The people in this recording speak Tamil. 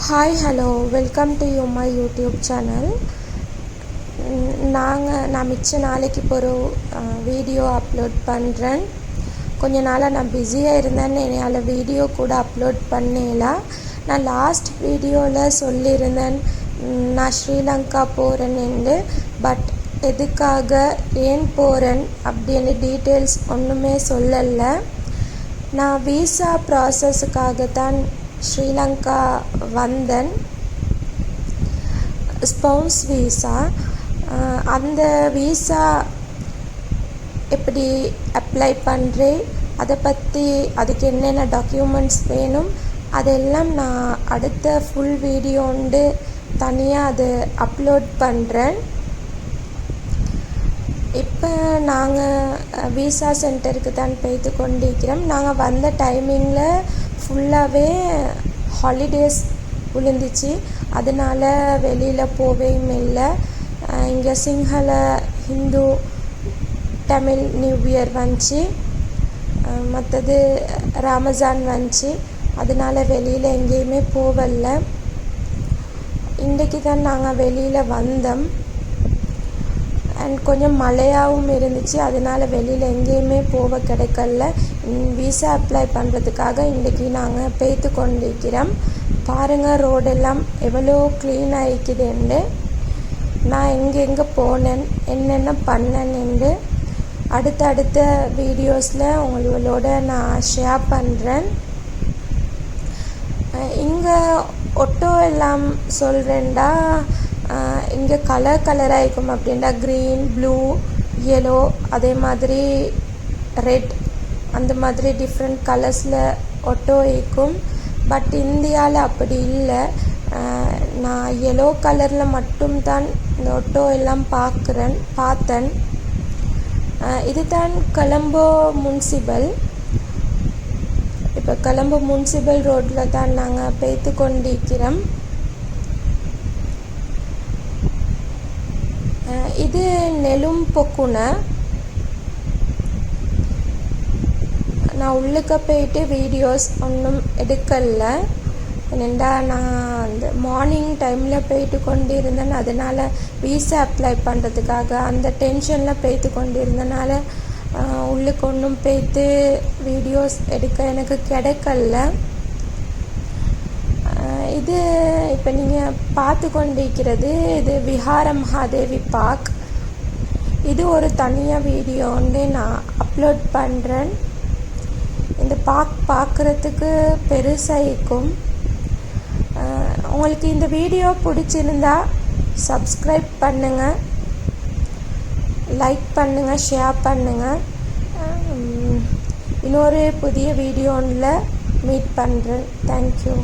Hi, hello, welcome to my YouTube channel. நான் மிச்ச நாளைக்கு இப்போ ஒரு வீடியோ அப்லோட் பண்ணுறேன். கொஞ்ச நாளாக நான் பிஸியாக இருந்தேன்னு என்னால் வீடியோ கூட அப்லோட் பண்ணல. நான் லாஸ்ட் வீடியோவில் சொல்லியிருந்தேன் நான் ஸ்ரீலங்கா போகிறேன்னு. பட் எதுக்காக ஏன் போகிறேன் அப்படின்னு டீட்டெயில்ஸ் ஒன்றுமே சொல்லலை. நான் வீசா ப்ராசஸுக்காகத்தான் ஸ்ரீலங்கா வந்தேன். Spouse visa. அந்த வீசா எப்படி அப்ளை பண்ணுறேன், அதை பற்றி அதுக்கு என்னென்ன டாக்குமெண்ட்ஸ் வேணும் அதெல்லாம் நான் அடுத்த ஃபுல் வீடியோண்டு தனியாக அது அப்லோட் பண்ணுறேன். இப்போ நாங்கள் வீசா சென்டருக்கு தான் போய்த்து கொண்டிருக்கிறோம். நாங்கள் வந்த டைமிங்கில் ஃபுல்லாகவே ஹாலிடேஸ் விழுந்துச்சு. அதனால் வெளியில் போவேயும் இல்லை. இங்கே சிங்கள ஹிந்து தமிழ் நியூ இயர் வந்துச்சு, மற்றது ரமஜான் வந்துச்சு. அதனால் வெளியில் எங்கேயுமே போகல. இன்றைக்கி தான் நாங்கள் வெளியில் வந்தோம். அண்ட் கொஞ்சம் மழையாகவும் இருந்துச்சு. அதனால் வெளியில் எங்கேயுமே போக கிடைக்கல. வீசா அப்ளை பண்ணுறதுக்காக இன்றைக்கி நாங்கள் போய்த்து கொண்டிருக்கிறோம். பாருங்கள் ரோடெல்லாம் எவ்வளோ க்ளீனாக இருக்குதுன்னு. நான் எங்கெங்கே போனேன் என்னென்ன பண்ணேன்னு அடுத்த வீடியோஸில் உங்களோட நான் ஷேர் பண்ணுறேன். இங்கே ஒட்டோ எல்லாம் சொல்கிறேன்டா, இங்கே கலராக இருக்கும் அப்படின்டா. க்ரீன், ப்ளூ, எல்லோ, அதே மாதிரி ரெட், அந்த மாதிரி டிஃப்ரெண்ட் கலர்ஸில் ஒட்டோ இருக்கும். பட் இந்தியாவில் அப்படி இல்லை. நான் எல்லோ கலரில் மட்டும்தான் இந்த ஒட்டோ எல்லாம் பார்த்தேன். இதுதான் கொலம்போ முனிசிபல். இப்போ கொலம்போ முனிசிபல் ரோட்டில் தான் நாங்கள் போய்த்து கொண்டிருக்கிறோம். இது நெலும் பொக்குன. நான் உள்ளுக்க போயிட்டு வீடியோஸ் ஒன்றும் எடுக்கலை. என்னெண்டா நான் அந்த மார்னிங் டைமில் போயிட்டு கொண்டு இருந்தேன். அதனால் வீசா அப்ளை பண்ணுறதுக்காக அந்த டென்ஷனில் போய்த்து கொண்டு இருந்தனால உள்ளுக்கு ஒன்றும் போய்த்து வீடியோஸ் எடுக்க எனக்கு கிடைக்கல. இது இப்போ நீங்கள் பார்த்து கொண்டிருக்கிறது இது விஹார மகாதேவி பார்க். இது ஒரு தனியாக வீடியோ வந்து நான் அப்லோட் பண்ணுறேன். இந்த பார்க் பார்க்குறதுக்கு பெருசாக இருக்கும். உங்களுக்கு இந்த வீடியோ பிடிச்சிருந்தா சப்ஸ்கிரைப் பண்ணுங்கள், லைக் பண்ணுங்கள், ஷேர் பண்ணுங்கள். இன்னொரு புதிய வீடியோவில் மீட் பண்ணுறேன். தேங்க்யூ.